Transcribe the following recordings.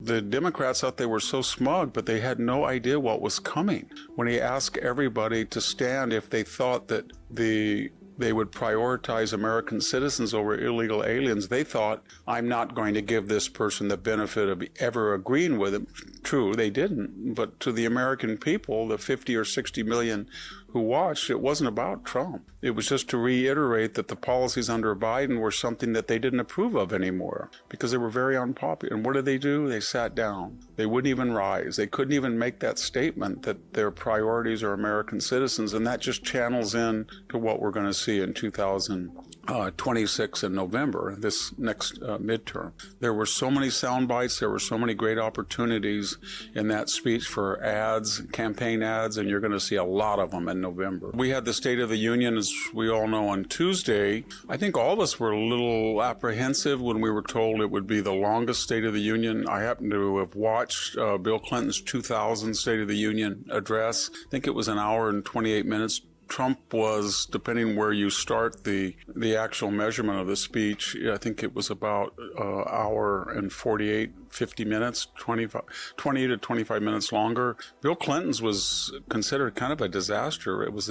the Democrats thought they were so smug, but they had no idea what was coming. When he asked everybody to stand if they thought that they would prioritize American citizens over illegal aliens, they thought, I'm not going to give this person the benefit of ever agreeing with him. True, they didn't. But to the American people, the 50 or 60 million who watched, it wasn't about Trump. It was just to reiterate that the policies under Biden were something that they didn't approve of anymore because they were very unpopular. And what did they do? They sat down. They wouldn't even rise. They couldn't even make that statement that their priorities are American citizens. And that just channels in to what we're going to see in 2026 in November, this next midterm. There were so many sound bites. There were so many great opportunities in that speech for ads, campaign ads, and you're going to see a lot of them in November. We had the State of the Union, as we all know, on Tuesday. I think all of us were a little apprehensive when we were told it would be the longest State of the Union. I happen to have watched Bill Clinton's 2000 State of the Union address. I think it was an hour and 28 minutes. Trump was, depending where you start the actual measurement of the speech, I think it was about hour and 50 minutes, 20 to 25 minutes longer. Bill Clinton's was considered kind of a disaster. It was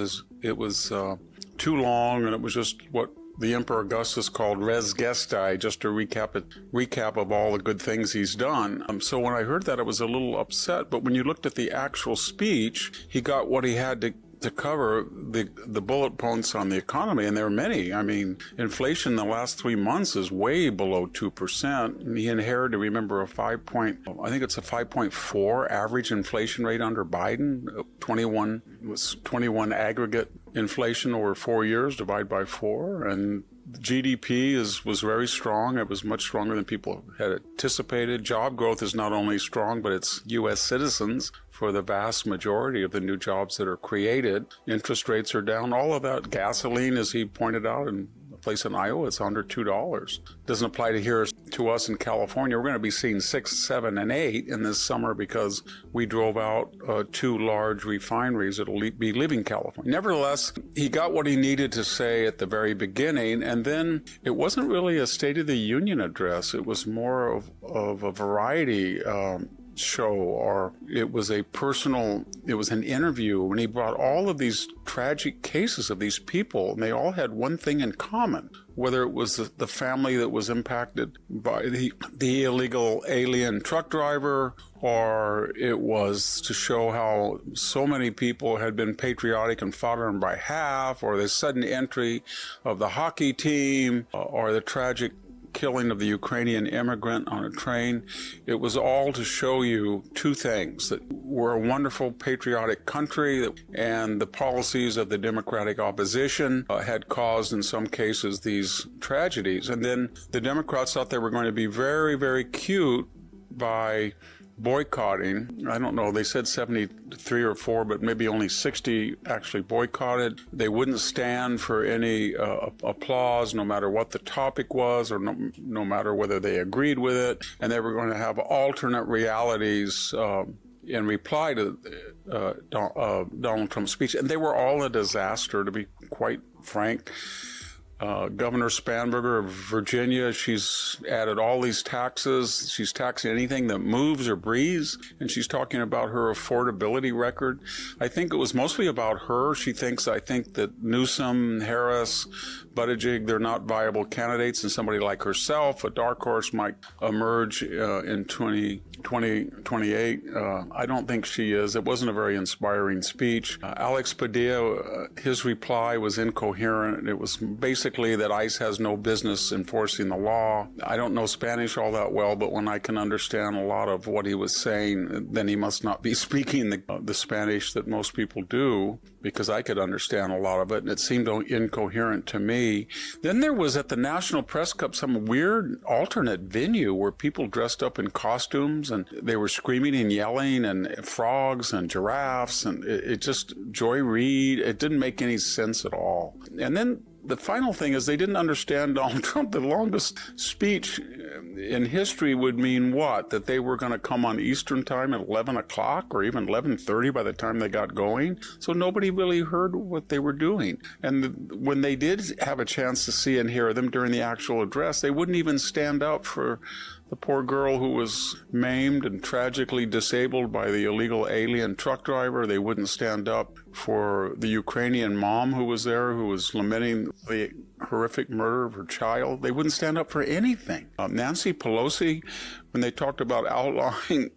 too long, and it was just what the Emperor Augustus called res gestae, just a recap of all the good things he's done. So when I heard that, I was a little upset. But when you looked at the actual speech, he got what he had to cover, the bullet points on the economy, and there are many. I mean, inflation in the last 3 months is way below 2%. And he inherited, remember, a 5.4 average inflation rate under Biden. 21 aggregate inflation over 4 years, divided by 4, and GDP was very strong. It was much stronger than people had anticipated. Job growth is not only strong, but it's U.S. citizens for the vast majority of the new jobs that are created. Interest rates are down. All of that. Gasoline, as he pointed out, in a place in Iowa, it's under $2. Doesn't apply to us in California. We're going to be seeing 6, 7, and 8 in this summer because we drove out 2 large refineries that'll be leaving California. Nevertheless, he got what he needed to say at the very beginning, and then it wasn't really a State of the Union address. It was more of a variety show, or it was an interview when he brought all of these tragic cases of these people, and they all had one thing in common, whether it was the family that was impacted by the illegal alien truck driver, or it was to show how so many people had been patriotic and fought on behalf, or the sudden entry of the hockey team, or the tragic killing of the Ukrainian immigrant on a train. It was all to show you 2 things: that we're a wonderful patriotic country, and the policies of the Democratic opposition had caused, in some cases, these tragedies. And then the Democrats thought they were going to be very, very cute by boycotting. I don't know, they said 73 or 4, but maybe only 60 actually boycotted. They wouldn't stand for any applause, no matter what the topic was, or no matter whether they agreed with it. And they were going to have alternate realities in reply to Donald Trump's speech. And they were all a disaster, to be quite frank. Governor Spanberger of Virginia, she's added all these taxes. She's taxing anything that moves or breathes, and she's talking about her affordability record. I think it was mostly about her. I think that Newsom, Harris, Buttigieg, they're not viable candidates, and somebody like herself, a dark horse, might emerge in 2028. I don't think she is. It wasn't a very inspiring speech. Alex Padilla, his reply was incoherent. It was basically that ICE has no business enforcing the law. I don't know Spanish all that well, but when I can understand a lot of what he was saying, then he must not be speaking the Spanish that most people do, because I could understand a lot of it, and it seemed incoherent to me. Then there was, at the National Press Club, some weird alternate venue where people dressed up in costumes, and they were screaming and yelling, and frogs and giraffes, and it just, Joy Reid, it didn't make any sense at all. And then the final thing is they didn't understand Donald Trump. The longest speech in history would mean what? That they were going to come on Eastern time at 11 o'clock or even 11:30 by the time they got going. So nobody really heard what they were doing. And when they did have a chance to see and hear them during the actual address, they wouldn't even stand up for the poor girl who was maimed and tragically disabled by the illegal alien truck driver. They wouldn't stand up for the Ukrainian mom who was there, who was lamenting the horrific murder of her child. They wouldn't stand up for anything. Nancy Pelosi, when they talked about outlawing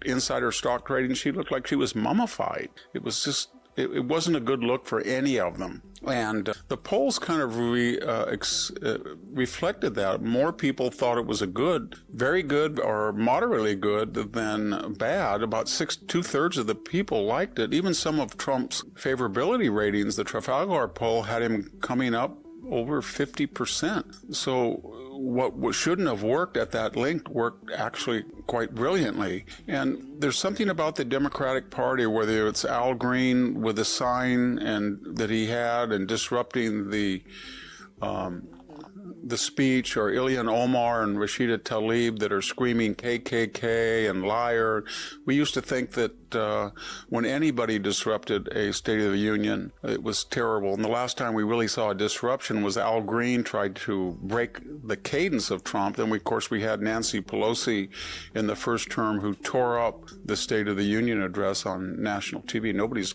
insider stock trading, she looked like she was mummified. It was just, it wasn't a good look for any of them. And the polls kind of reflected that. More people thought it was a good, very good, or moderately good than bad. About 2/3 of the people liked it. Even some of Trump's favorability ratings, the Trafalgar poll had him coming up over 50%. So what shouldn't have worked at that length worked actually quite brilliantly. And there's something about the Democratic Party, whether it's Al Green with a sign and that he had and disrupting the speech, or Ilhan Omar and Rashida Tlaib that are screaming KKK and liar. We used to think that when anybody disrupted a State of the Union, it was terrible. And the last time we really saw a disruption was Al Green tried to break the cadence of Trump. Then, of course, we had Nancy Pelosi in the first term who tore up the State of the Union address on national TV. Nobody's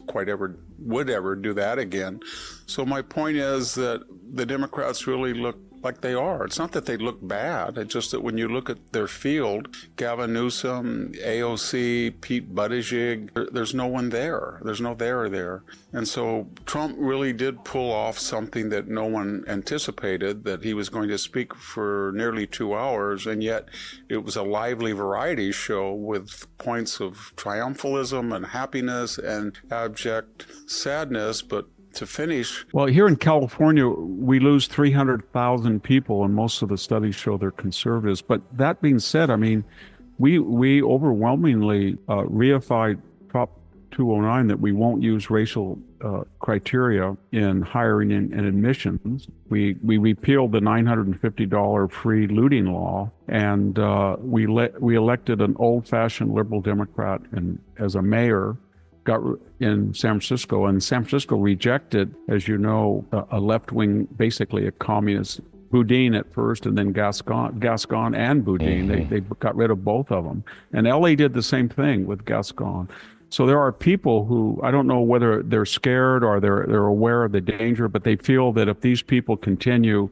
would ever do that again. So my point is that the Democrats really look like they are. It's not that they look bad. It's just that when you look at their field, Gavin Newsom, AOC, Pete Buttigieg, there's no one there. There's no there. And so Trump really did pull off something that no one anticipated, that he was going to speak for nearly 2 hours, and yet it was a lively variety show with points of triumphalism and happiness and abject sadness, but to finish. Well, here in California, we lose 300,000 people, and most of the studies show they're conservatives. But that being said, I mean, we overwhelmingly reified Prop 209 that we won't use racial criteria in hiring and admissions. We repealed the $950 free looting law, and we elected an old-fashioned liberal Democrat as a mayor in San Francisco, and San Francisco rejected, as you know, a left-wing, basically a communist, Boudin at first, and then Gascon and Boudin. They got rid of both of them. And LA did the same thing with Gascon. So there are people who, I don't know whether they're scared or they're aware of the danger, but they feel that if these people continue,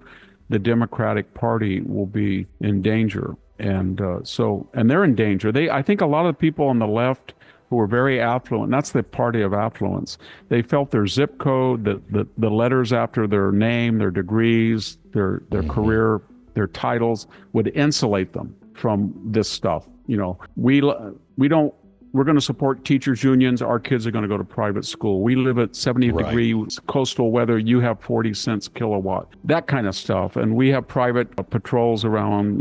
the Democratic Party will be in danger. And and they're in danger. I think a lot of the people on the left who were very affluent, that's the party of affluence, they felt their zip code, the letters after their name, their degrees, their career, their titles would insulate them from this stuff. You know, we're going to support teachers' unions. Our kids are going to go to private school. We live at 70-degree coastal weather. You have 40 cents kilowatt, that kind of stuff. And we have private patrols around,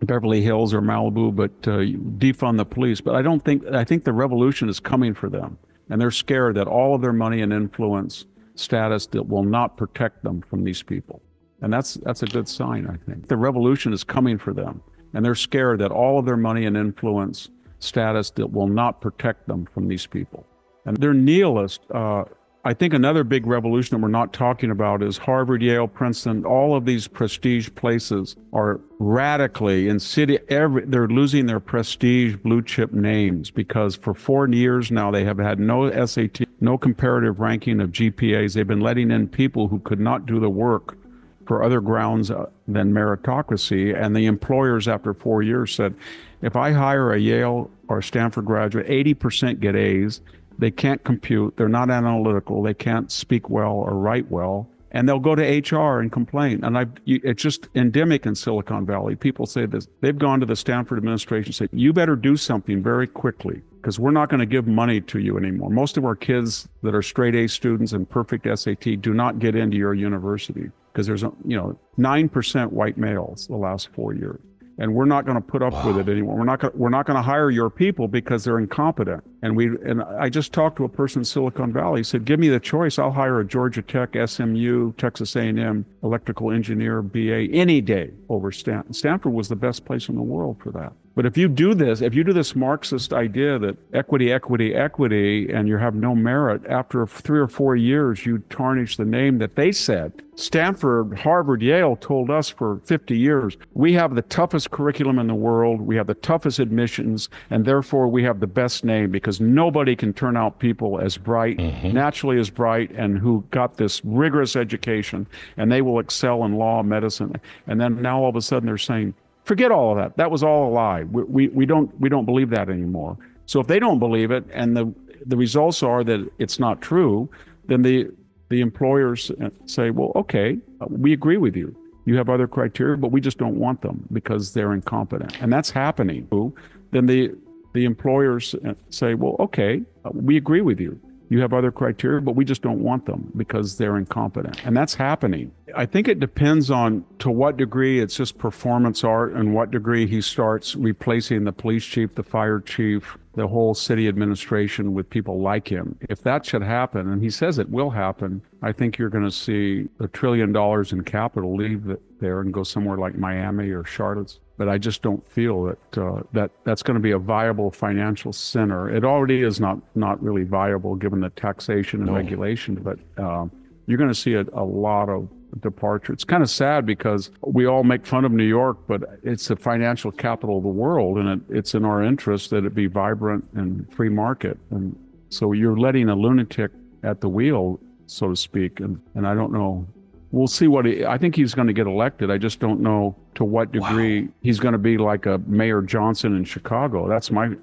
Beverly Hills or Malibu, but defund the police. But I think the revolution is coming for them. And they're scared that all of their money and influence status that will not protect them from these people. And that's a good sign, I think. The revolution is coming for them. And they're scared that all of their money and influence status that will not protect them from these people. And they're nihilist. I think another big revolution that we're not talking about is Harvard, Yale, Princeton, all of these prestige places are radically they're losing their prestige blue chip names because for 4 years now they have had no SAT, no comparative ranking of GPAs. They've been letting in people who could not do the work for other grounds than meritocracy. And the employers after 4 years said, if I hire a Yale or Stanford graduate, 80% get A's. They can't compute. They're not analytical. They can't speak well or write well. And they'll go to HR and complain. And it's just endemic in Silicon Valley. People say this. They've gone to the Stanford administration and said, you better do something very quickly because we're not going to give money to you anymore. Most of our kids that are straight A students and perfect SAT do not get into your university because there's 9% white males the last 4 years. And we're not going to put up with it anymore. We're not going to hire your people because they're incompetent. And I just talked to a person in Silicon Valley. He said, "Give me the choice. I'll hire a Georgia Tech, SMU, Texas A&M electrical engineer, BA any day over Stanford." Stanford was the best place in the world for that. But if you do this Marxist idea that equity, equity, equity, and you have no merit, after 3 or 4 years, you tarnish the name that they said. Stanford, Harvard, Yale told us for 50 years, we have the toughest curriculum in the world, we have the toughest admissions, and therefore we have the best name because nobody can turn out people as bright, naturally as bright, and who got this rigorous education, and they will excel in law, medicine. And then now all of a sudden they're saying, forget all of that. That was all a lie. We don't believe that anymore. So if they don't believe it, and the results are that it's not true, then the employers say, well, okay, we agree with you. You have other criteria, but we just don't want them because they're incompetent. And that's happening. Then the employers say, well, okay, we agree with you. You have other criteria, but we just don't want them because they're incompetent. And that's happening. I think it depends on to what degree it's just performance art and what degree he starts replacing the police chief, the fire chief, the whole city administration with people like him. If that should happen, and he says it will happen, I think you're going to see $1 trillion in capital leave there and go somewhere like Miami or Charlotte. But I just don't feel that that's going to be a viable financial center. It already is not really viable given the taxation and regulation, but you're going to see a lot of departure. It's kind of sad because we all make fun of New York, but it's the financial capital of the world, and it's in our interest that it be vibrant and free market. And so you're letting a lunatic at the wheel, so to speak, and I don't know. We'll see I think he's going to get elected. I just don't know to what degree he's going to be like a Mayor Johnson in Chicago.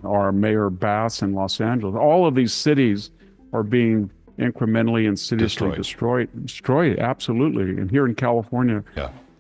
Or Mayor Bass in Los Angeles. All of these cities are being incrementally and insidiously destroyed. Absolutely. And here in California,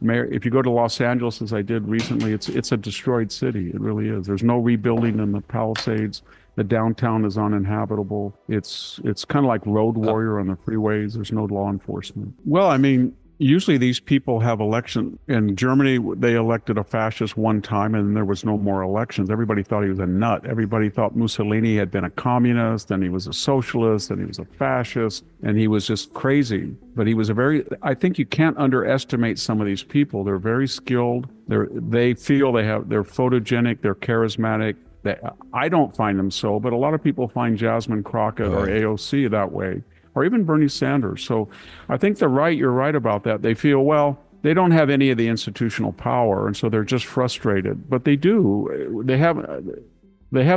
if you go to Los Angeles, as I did recently, it's a destroyed city. It really is. There's no rebuilding in the Palisades. The downtown is uninhabitable. It's kind of like Road Warrior on the freeways. There's no law enforcement. Well, I mean, usually these people have election. In Germany, they elected a fascist one time and then there was no more elections. Everybody thought he was a nut. Everybody thought Mussolini had been a communist, then he was a socialist, then he was a fascist, and he was just crazy. But he was I think you can't underestimate some of these people. They're very skilled. They feel they're photogenic, they're charismatic. I don't find them so, but a lot of people find Jasmine Crockett or AOC that way, or even Bernie Sanders. So I think you're right about that. They feel, well, they don't have any of the institutional power, and so they're just frustrated. But they do. They have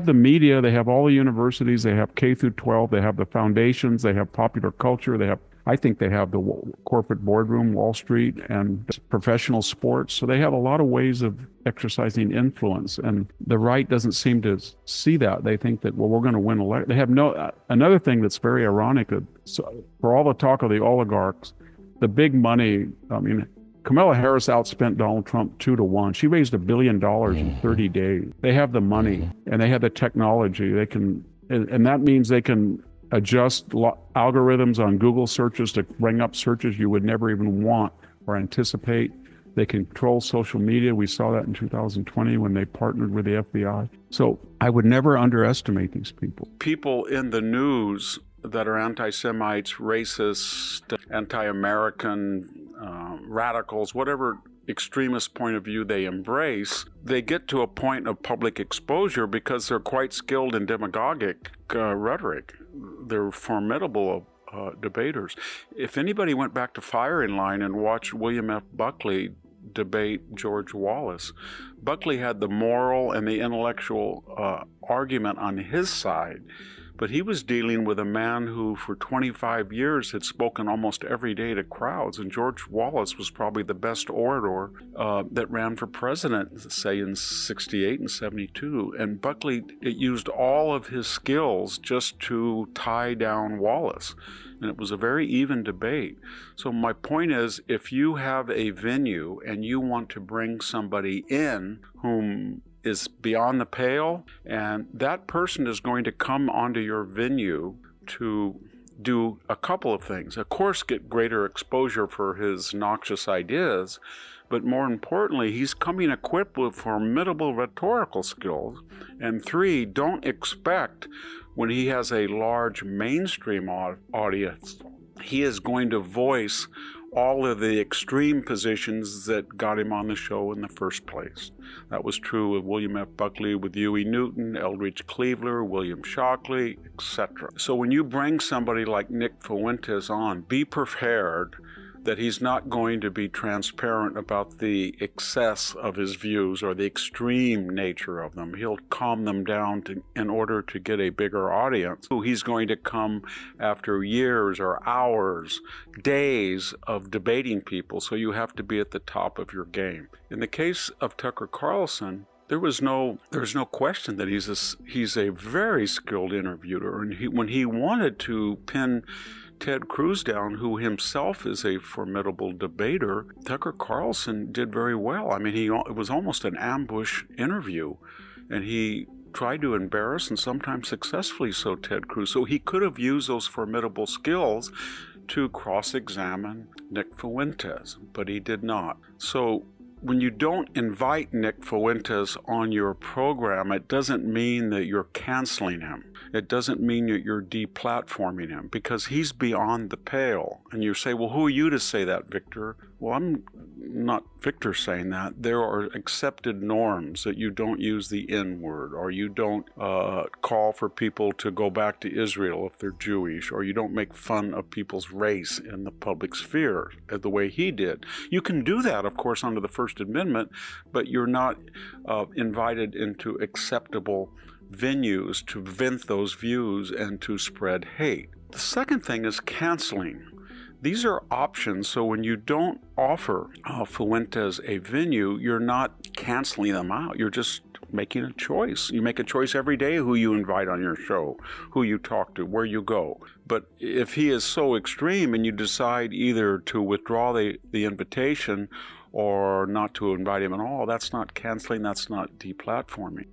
the media, they have all the universities, they have K through 12, they have the foundations, they have popular culture, I think they have the corporate boardroom, Wall Street, and professional sports. So they have a lot of ways of exercising influence. And the right doesn't seem to see that. They think that, well, we're going to win election. They have another thing that's very ironic. For all the talk of the oligarchs, the big money, I mean, Kamala Harris outspent Donald Trump 2-1. She raised $1 billion in 30 days. They have the money and they have the technology. And that means they can adjust algorithms on Google searches to bring up searches you would never even want or anticipate. They control social media. We saw that in 2020 when they partnered with the FBI. So I would never underestimate these people. People in the news that are anti-Semites, racist, anti-American, radicals, whatever extremist point of view they embrace, they get to a point of public exposure because they're quite skilled in demagogic rhetoric. They're formidable debaters. If anybody went back to firing line and watched William F. Buckley debate George Wallace, Buckley had the moral and the intellectual argument on his side. But he was dealing with a man who for 25 years had spoken almost every day to crowds. And George Wallace was probably the best orator that ran for president, say in 68 and 72. And Buckley used all of his skills just to tie down Wallace. And it was a very even debate. So my point is, if you have a venue and you want to bring somebody in whom is beyond the pale, and that person is going to come onto your venue to do a couple of things. Of course, get greater exposure for his noxious ideas, but more importantly, he's coming equipped with formidable rhetorical skills. And 3, don't expect when he has a large mainstream audience, he is going to voice all of the extreme positions that got him on the show in the first place. That was true of William F. Buckley with Huey Newton, Eldridge Cleaver, William Shockley, etc. So when you bring somebody like Nick Fuentes on, be prepared that he's not going to be transparent about the excess of his views or the extreme nature of them. He'll calm them down in order to get a bigger audience. He's going to come after years or hours, days of debating people, so you have to be at the top of your game. In the case of Tucker Carlson, there's no question that he's a very skilled interviewer, and when he wanted to pin Ted Cruz down, who himself is a formidable debater, Tucker Carlson did very well. I mean, it was almost an ambush interview, and he tried to embarrass and sometimes successfully so Ted Cruz. So he could have used those formidable skills to cross-examine Nick Fuentes, but he did not. So when you don't invite Nick Fuentes on your program, it doesn't mean that you're canceling him. It doesn't mean that you're deplatforming him, because he's beyond the pale. And you say, well, who are you to say that, Victor? Well, I'm not Victor saying that. There are accepted norms that you don't use the N-word, or you don't call for people to go back to Israel if they're Jewish, or you don't make fun of people's race in the public sphere the way he did. You can do that, of course, under the First Amendment, but you're not invited into acceptable venues to vent those views and to spread hate. The second thing is canceling. These are options, so when you don't offer Fuentes a venue, you're not canceling them out. You're just making a choice. You make a choice every day who you invite on your show, who you talk to, where you go. But if he is so extreme and you decide either to withdraw the invitation or not to invite him at all, that's not canceling, that's not deplatforming.